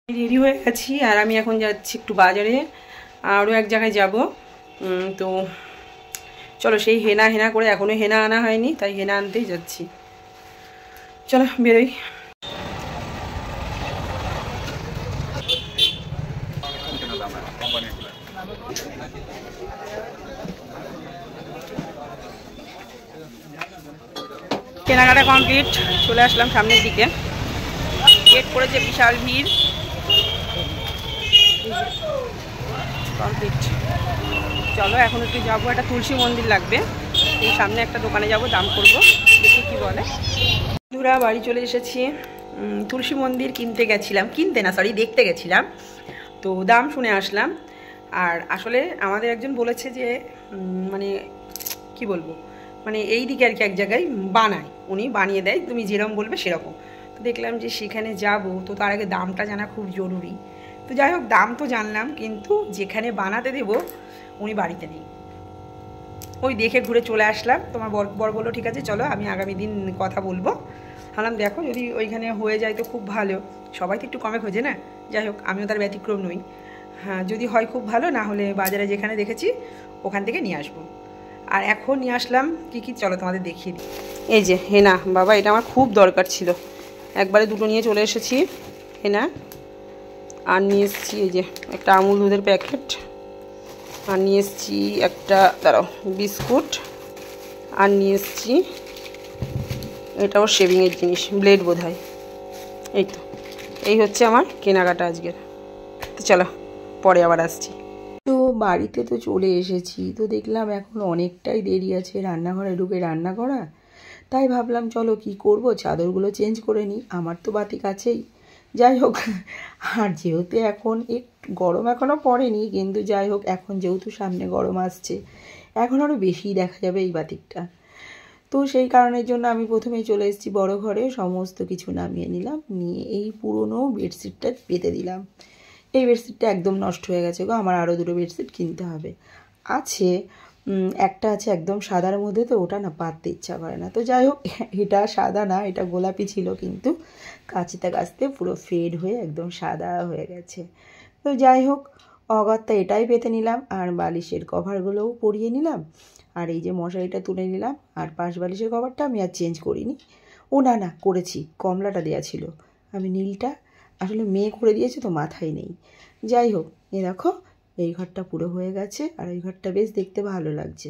Ready হয়ে গেছি আর আমি এখন যাচ্ছি একটু বাজারে, আরও এক জায়গায় যাব। তো চলো, সেই হেনা করে এখনও হেনা আনা হয়নি, তাই হেনা আনতেই যাচ্ছি। চলো বেরোই। কেনাকাটা কমপ্লিট, চলে আসলাম সামনের দিকে। গেট পড়েছে, বিশাল ভিড়। কমপ্লিট। চলো এখন একটু যাবো, একটা তুলসী মন্দির লাগবে, এই সামনে একটা দোকানে যাব, দাম করবো, দেখি কি বলে। বন্ধুরা বাড়ি চলে এসেছি। তুলসী মন্দির দেখতে গেছিলাম, তো দাম শুনে আসলাম। আর আসলে আমাদের একজন বলেছে যে মানে কি বলবো, মানে এই দিকে আর কি এক জায়গায় বানায়, উনি বানিয়ে দেয়, তুমি যেরকম বলবে সেরকম। তো দেখলাম যে সেখানে যাব, তো তার আগে দামটা জানা খুব জরুরি। তো যাই হোক, দাম তো জানলাম, কিন্তু যেখানে বানাতে দেব উনি বাড়িতে নেই। ওই দেখে ঘুরে চলে আসলাম। তোমার বর বললো ঠিক আছে চলো, আমি আগামী দিন কথা বলবো। ভাবলাম দেখো যদি ওইখানে হয়ে যায় তো খুব ভালো, সবাই তো একটু কমে খোঁজে না। যাই হোক, আমিও তার ব্যতিক্রম নই। হ্যাঁ, যদি হয় খুব ভালো, না হলে বাজারে যেখানে দেখেছি ওখান থেকে নিয়ে আসবো। আর এখন নিয়ে আসলাম কি চলো তোমাদের দেখিয়ে দিই। এই যে হেনা, বাবা এটা আমার খুব দরকার ছিল, একবারে দুটো নিয়ে চলে এসেছি হেনা। আর নিয়ে এসেছি এই যে একটা আমুল দুধের প্যাকেট, আর নিয়ে এসেছি একটা বিস্কুট, আর নিয়ে এসেছি এটাও শেভিংয়ের জিনিস, ব্লেড বোধ হয়। এই হচ্ছে আমার কেনাকাটা আজকের। তো চলো পরে আবার আসছি। তো বাড়িতে তো চলে এসেছি, তো দেখলাম এখন অনেকটাই দেরি আছে রান্নাঘরে ঢুকে রান্না করা। তাই ভাবলাম চলো কি করব, চাদরগুলো চেঞ্জ করে নিই, আমার তো বাতি কাছেই। যাই হোক, আর যেহেতু এখন একটু গরম এখনও পড়েনি, কিন্তু যাই হোক এখন যেহেতু সামনে গরম আসছে, এখন আরও বেশি দেখা যাবে এই বাতিকটা। তো সেই কারণের জন্য আমি প্রথমেই চলে এসেছি বড় ঘরে, সমস্ত কিছু নামিয়ে নিলাম, নিয়ে এই পুরনো বেডশিটটা পেতে দিলাম। এই বেডশিটটা একদম নষ্ট হয়ে গেছে গো, আমার আরও দুটো বেডশিট কিনতে হবে। আছে একটা আছে একদম সাদার মধ্যে, তো ওটা না পাততে ইচ্ছা করে না। তো যাই হোক, এটা সাদা না, এটা গোলাপি ছিল, কিন্তু কাঁচিতে কাচতে পুরো ফেড হয়ে একদম সাদা হয়ে গেছে। তো যাই হোক, অগত্যা এটাই পেতে নিলাম, আর বালিশের কভারগুলোও পরিয়ে নিলাম, আর এই যে মশারিটা তুলে নিলাম। আর পাশ বালিশের কভারটা আমি আর চেঞ্জ করিনি। ও না করেছি, কমলাটা দেওয়া ছিল, আমি নীলটা আসলে মেয়ে করে দিয়েছে তো মাথায় নেই। যাই হোক, দেখো এই ঘরটা পুরো হয়ে গেছে, আর এই ঘরটা বেশ দেখতে ভালো লাগছে।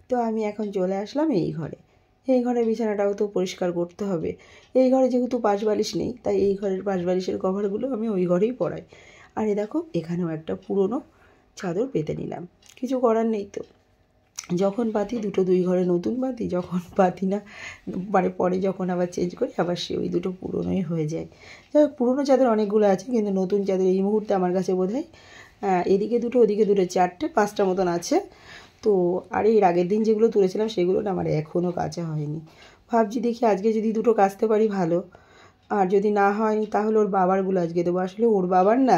তো আমি এখন চলে আসলাম এই ঘরে। এই ঘরের বিছানাটাও তো পরিষ্কার করতে হবে। এই ঘরে যেহেতু পাশ বালিশ নেই, তাই এই ঘরের পাশ বালিশের কভারগুলো আমি ওই ঘরেই পরাই। আর দেখো এখানেও একটা পুরনো চাদর পেতে নিলাম, কিছু করার নেই। তো যখন পাতি দুটো দুই ঘরে নতুন পাতি, যখন পাতি না মানে পরে যখন আবার চেঞ্জ করি, আবার সে ওই দুটো পুরনোই হয়ে যায়। যাই হোক, পুরনো চাদর অনেকগুলো আছে, কিন্তু নতুন চাদর এই মুহূর্তে আমার কাছে বোধ হয় এদিকে দুটো ওদিকে দুটো, 4-5টা মতন আছে। তো আর এর আগের দিন যেগুলো তুলেছিলাম সেগুলো না আমার এখনও কাচা হয়নি। ভাবছি দেখি আজকে যদি দুটো কাচতে পারি ভালো, আর যদি না হয় তাহলে ওর বাবারগুলো আজকে দেবো। আসলে ওর বাবার না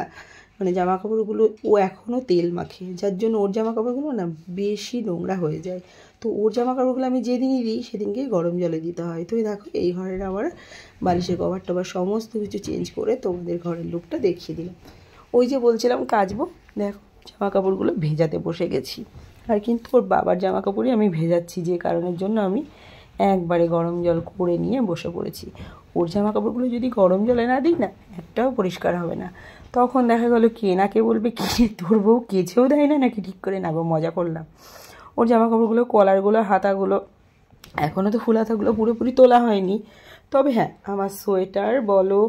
মানে জামা কাপড়গুলো ও এখনও তেল মাখে, যার জন্য ওর জামা কাপড়গুলো না বেশি নোংরা হয়ে যায়। তো ওর জামা কাপড়গুলো আমি যেদিনই দিই সেদিনকেই গরম জলে দিতে হয়। তো দেখো এই ঘরের আবার বালিশের কভার টভার সমস্ত কিছু চেঞ্জ করে তোমাদের ঘরের লুকটা দেখিয়ে দিলাম। ওই যে বলছিলাম কাচবো, দেখো জামা কাপড়গুলো ভেজাতে বসে গেছি। আর কিন্তু ওর বাবার জামা কাপড়ই আমি ভেজাচ্ছি, যে কারণের জন্য আমি একবারে গরম জল করে নিয়ে বসে পড়েছি। ওর জামা কাপড়গুলো যদি গরম জলে না দিই না, একটাও পরিষ্কার হবে না। তখন দেখা গেলো কে না কে বলবে কি তোর বউ কেচেও দেয় না নাকি ঠিক করে, না গো মজা করলাম। ওর জামা কাপড়গুলো কলারগুলো হাতাগুলো এখনও তো ফুল হাতাগুলো পুরোপুরি তোলা হয়নি। তবে হ্যাঁ, আমার সোয়েটার বলো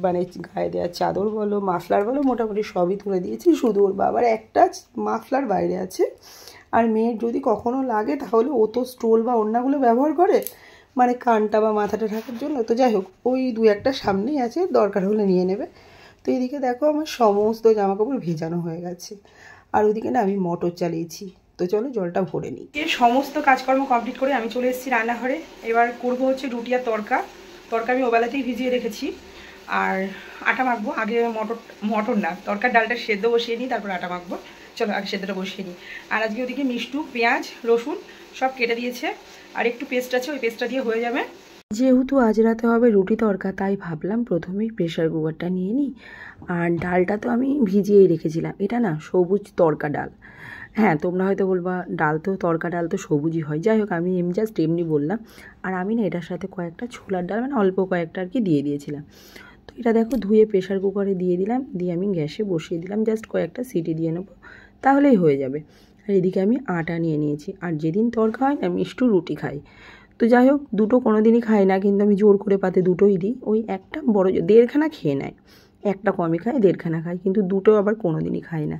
মানে গায়ে দেওয়ার চাদর বলো মাফলার বলো মোটামুটি সবই তুলে দিয়েছি। শুধু ওর বাবার একটা মাফলার বাইরে আছে। আর মেয়ের যদি কখনও লাগে তাহলে ও তো স্টোল বা ওড়নাগুলো ব্যবহার করে, মানে কানটা বা মাথাটা ঢাকার জন্য। তো যাই হোক, ওই 2-1টা সামনেই আছে, দরকার হলে নিয়ে নেবে। তো এদিকে দেখো আমার সমস্ত জামাকাপড় ভেজানো হয়ে গেছে, আর ওইদিকে না আমি মোটর চালিয়েছি। তো চলো জলটা ভরে নিই। সমস্ত কাজকর্ম কমপ্লিট করে আমি চলে এসেছি রান্নাঘরে। এবার করবো হচ্ছে রুটি আর তড়কা আমি ওবেলাতেই ভিজিয়ে রেখেছি। আর আটা মাখবো, আগে মটর না তড়কার ডালটা সেদ্ধ বসিয়ে নিই, তারপর আটা মাখবো। চলো আগে সেদ্ধটা বসিয়ে নিই। আর আজকে ওদিকে মিষ্টু পেঁয়াজ রসুন সব কেটে দিয়েছে, আর একটু পেস্ট আছে, ওই পেস্টটা দিয়ে হয়ে যাবে। যেহেতু আজ রাতে হবে রুটি তড়কা, তাই ভাবলাম প্রথমেই প্রেশার কুকারটা নিয়ে নিই। আর ডালটা তো আমি ভিজিয়েই রেখেছিলাম, এটা না সবুজ তড়কা ডাল। হ্যাঁ, তোমরা হয়তো বলবা ডাল তো তড়কা ডাল তো সবুজই হয়, যাই হোক আমি জাস্ট এমনি বললাম। আর আমি না এটার সাথে কয়েকটা ছোলার ডাল মানে অল্প কয়েকটা আর কি দিয়ে দিয়েছিলাম। তো এটা দেখো ধুয়ে প্রেশার কুকারে দিয়ে দিলাম, দিয়ে আমি গ্যাসে বসিয়ে দিলাম, জাস্ট কয়েকটা সিটি দিয়ে নেবো, তাহলেই হয়ে যাবে। আর এদিকে আমি আটা নিয়ে নিয়েছি। আর যেদিন তড়কা হয় না আমি একটু রুটি খাই। তো যাই হোক, দুটো কোনো দিনই খাই না, কিন্তু আমি জোর করে পাতে দুটোই দিই। ওই একটা বড় দেড়খানা খেয়ে নেয়, একটা কমই খায়, দেড়খানা খায়, কিন্তু দুটো আবার কোনো দিনই খাই না।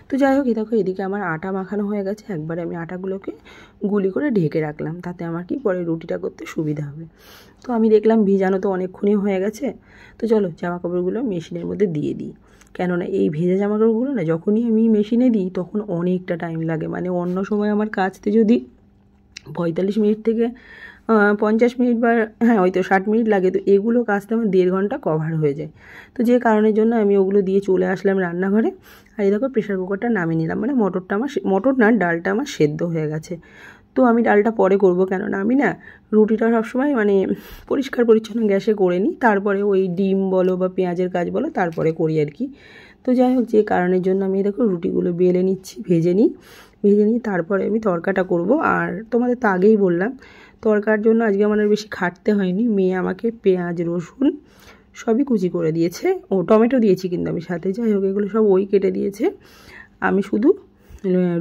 তো যাই হোক, দেখো এদিকে আমার আটা মাখানো হয়ে গেছে। একবারে আমি আটাগুলোকে গুলি করে ঢেকে রাখলাম, তাতে আমার কি পরে রুটিটা করতে সুবিধা হবে। তো আমি দেখলাম ভিজানো তো অনেকক্ষণই হয়ে গেছে, তো চলো জামা কাপড়গুলো মেশিনের মধ্যে দিয়ে দিই। কেননা এই ভেজা জামা কাপড়গুলো না যখনই আমি মেশিনে দিই তখন অনেকটা টাইম লাগে। মানে অন্য সময় আমার কাচতে যদি 45 মিনিট থেকে 50 মিনিট বা হ্যাঁ ওই তো 60 মিনিট লাগে, তো এগুলো কাচতে আমার 1.5 ঘন্টা কভার হয়ে যায়। তো যে কারণের জন্য আমি ওগুলো দিয়ে চলে আসলাম রান্নাঘরে। আর এই দেখো প্রেশার কুকারটা নামিয়ে নিলাম, মানে মটর না ডালটা আমার সেদ্ধ হয়ে গেছে। তো আমি ডালটা পরে করব, কেননা আমি না রুটিটা সবসময় মানে পরিষ্কার পরিচ্ছন্ন গ্যাসে করে নিই, তারপরে ওই ডিম বলো বা পেঁয়াজের কাজ বলো তারপরে করি আর কি। তো যাই হোক, যে কারণের জন্য আমি দেখো রুটিগুলো বেলে নিচ্ছি, ভেজে নিয়ে তারপরে আমি তড়কাটা করব। আর তোমাদের তো আগেই বললাম তড়কার জন্য আজকে আমার বেশি খাটতে হয়নি, মেয়ে আমাকে পেঁয়াজ রসুন সবই কুচি করে দিয়েছে, ও টমেটো দিয়েছি কিন্তু আমি সাথে। যাই হোক, এগুলো সব ওই কেটে দিয়েছে, আমি শুধু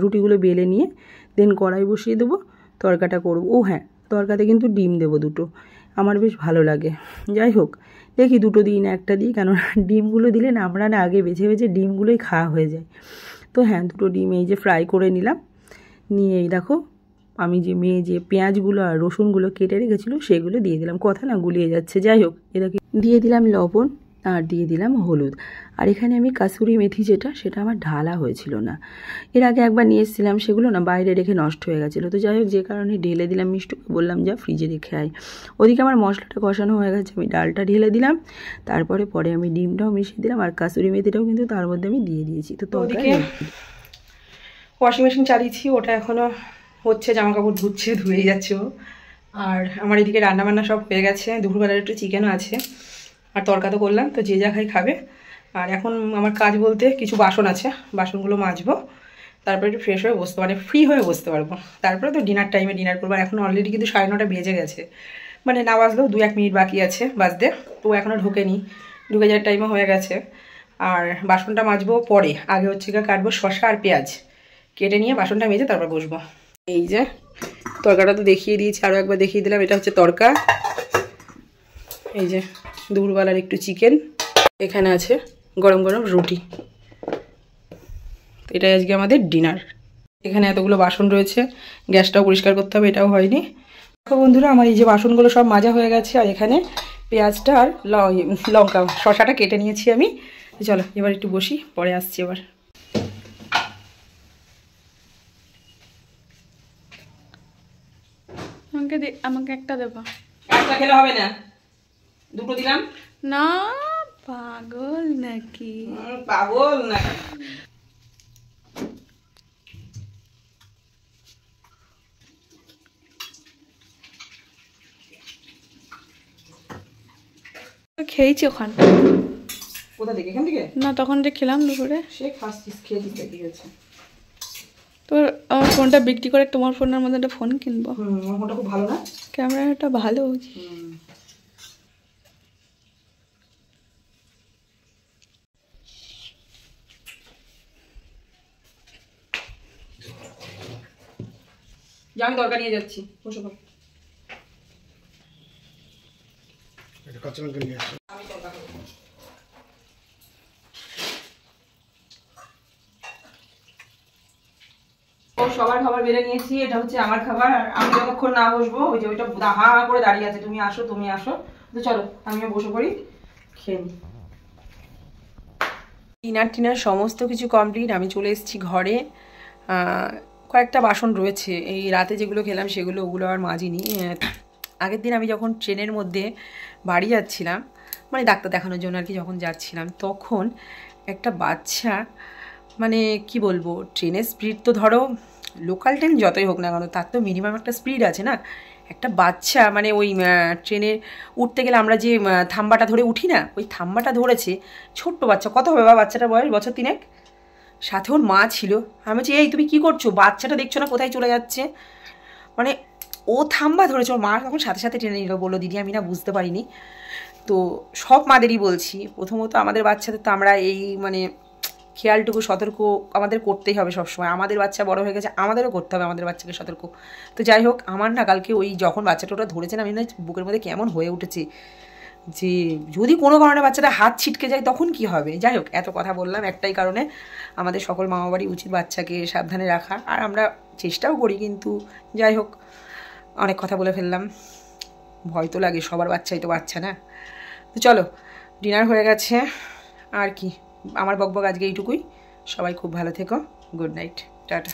রুটিগুলো বেলে নিয়ে দেন কড়াই বসিয়ে দেবো, তড়কাটা করব। ও হ্যাঁ, তড়কাতে কিন্তু ডিম দেবো দুটো, আমার বেশ ভালো লাগে। যাই হোক, দেখি দুটো দিই না একটা দিই, কেন ডিমগুলো দিলে না আমরা না আগে বেছে বেছে ডিমগুলোই খাওয়া হয়ে যায়। তো হ্যাঁ, দুটো ডিম এই যে ফ্রাই করে নিলাম, নিয়ে এই দেখো আমি মেয়ে যে পেঁয়াজগুলো আর রসুনগুলো কেটে রেখেছিলো সেগুলো দিয়ে দিলাম, কথা না গুলিয়ে যাচ্ছে। যাই হোক, এটাকে দিয়ে দিলাম লবণ আর দিয়ে দিলাম হলুদ। আর এখানে আমি কাসুরি মেথি সেটা আমার ঢালা হয়েছিল না, এর আগে একবার নিয়ে এসেছিলাম, সেগুলো না বাইরে রেখে নষ্ট হয়ে গেছিলো। তো যাই হোক, যে কারণে ঢেলে দিলাম, মিষ্টুকে বললাম যা ফ্রিজে রেখে আয়। ওদিকে আমার মশলাটা কষানো হয়ে গেছে, আমি ডালটা ঢেলে দিলাম, পরে আমি ডিমটাও মিশিয়ে দিলাম, আর কাসুরি মেথিটাও কিন্তু তার মধ্যে আমি দিয়ে দিয়েছি। তো ওদিকে ওয়াশিং মেশিন চালিয়েছি, ওটা এখনও হচ্ছে, জামা কাপড় ধুয়েই যাচ্ছে ও। আর আমার এদিকে রান্নাবান্না সব হয়ে গেছে, দুপুরবেলার একটু চিকেনও আছে, আর তড়কা তো করলাম, তো যে যা খাই খাবে। আর এখন আমার কাজ বলতে কিছু বাসন আছে, বাসনগুলো মাজবো, তারপরে একটু ফ্রেশ হয়ে বসতে মানে ফ্রি হয়ে বসতে পারবো। তারপরে তো ডিনার টাইমে ডিনার করবো। আর এখন অলরেডি কিন্তু 9:30 বেজে গেছে, মানে না বাজলেও 2-1 মিনিট বাকি আছে বাজতে, তো এখনও ঢোকেনি, ঢুকে যাওয়ার টাইমও হয়ে গেছে। আর বাসনটা মাজবো পরে, আগে হচ্ছে কাটবো শসা আর পেঁয়াজ, কেটে নিয়ে বাসনটা মেজে তারপর বসবো। এই যে তরকাটা তো দেখিয়ে দিয়েছি, আরও একবার দেখিয়ে দিলাম, এটা হচ্ছে তরকা। এই যে দুপুরবেলার একটু চিকেন, এখানে আছে গরম গরম রুটি, এটাই আজকে আমাদের ডিনার। এখানে এতগুলো বাসন রয়েছে, গ্যাসটাও পরিষ্কার করতে হবে, এটাও হয়নি। দেখো বন্ধুরা, আমার এই যে বাসনগুলো সব মাজা হয়ে গেছে, আর এখানে পেঁয়াজটা আর লঙ্কা শসাটা কেটে নিয়েছি আমি। চলো এবার একটু বসি, পরে আসছি এবার। আমাকে একটা দেবো। একটা খেলে হবে না, দুটো দিলাম। না পাগল নাকি? পাগল নাকি? খেয়েছি ওখান কোথা থেকে? এখান থেকে না, তখন যে খেলাম দুপুরে। সে খাচ্ছিস, খেয়েছিস, কি হয়েছে? তোর আমার ফোনটা বিক্রি করে তোমার ফোনের মধ্যে একটা ফোন কিনবো। আমার ফোনটা খুব ভালো না, ক্যামেরাটা ভালো। যা আমি তরকারি নিয়ে যাচ্ছি, বসে পড়। কাঁচা লঙ্কা নিয়ে আসছি, আমি তরকারি করব। সবার খাবার বেড়ে নিয়েছি, এটা হচ্ছে আমার খাবার। আর আমি যতক্ষণ না বসবো, ওই যে ওইটা হা হা করে দাঁড়িয়ে আছে, তুমি আসো তুমি আসো। তো চলো আমিও বসে পড়ি, খেয়ে নিই। ডিনার সমস্ত কিছু কমপ্লিট, আমি চলে এসেছি ঘরে। কয়েকটা বাসন রয়েছে, এই রাতে যেগুলো খেলাম সেগুলো, ওগুলো আর মাজিনি। আগের দিন আমি যখন ট্রেনের মধ্যে বাড়ি যাচ্ছিলাম, মানে ডাক্তার দেখানোর জন্য আর কি, যখন যাচ্ছিলাম তখন একটা বাচ্চা, মানে কি বলবো, ট্রেনের স্পিড তো ধরো লোকাল ট্রেন যতই হোক না কেন তার তো মিনিমাম একটা স্পিড আছে না। একটা বাচ্চা মানে ওই ট্রেনে উঠতে গেলে আমরা যে থাম্বাটা ধরে উঠি না, ওই থাম্বাটা ধরেছে। ছোট্ট বাচ্চা, কত হবে বা বাচ্চাটার বয়স? বছর 3 সাথে ওর মা ছিল। আমি বলছি এই তুমি কী করছো, বাচ্চাটা দেখছো না কোথায় চলে যাচ্ছে? মানে ও থাম্বা ধরেছে, ওর মা তখন সাথে সাথে টেনে নিল। বললো দিদি আমি না বুঝতে পারিনি। তো সব মাদেরই বলছি, প্রথমত আমাদের বাচ্চাদের তো আমরা এই মানে খেয়ালটুকু সতর্ক আমাদের করতেই হবে সবসময়। আমাদের বাচ্চা বড় হয়ে গেছে, আমাদেরও করতে হবে আমাদের বাচ্চাকে সতর্ক। তো যাই হোক, আমার না কালকে ওই যখন বাচ্চাটা ওটা ধরেছেন, আমি না বুকের মধ্যে কেমন হয়ে উঠেছে যে যদি কোনো কারণে বাচ্চাটা হাত ছিটকে যায় তখন কি হবে। যাই হোক, এত কথা বললাম একটাই কারণে, আমাদের সকল মামাবাড়ি উচিত বাচ্চাকে সাবধানে রাখা, আর আমরা চেষ্টাও করি। কিন্তু যাই হোক, অনেক কথা বলে ফেললাম। ভয় তো লাগে, সবার বাচ্চাই তো বাচ্চা না। তো চলো, ডিনার হয়ে গেছে, আর কি আমার বকবক আজকে এইটুকুই। সবাই খুব ভালো থেকো, গুড নাইট, টাটা।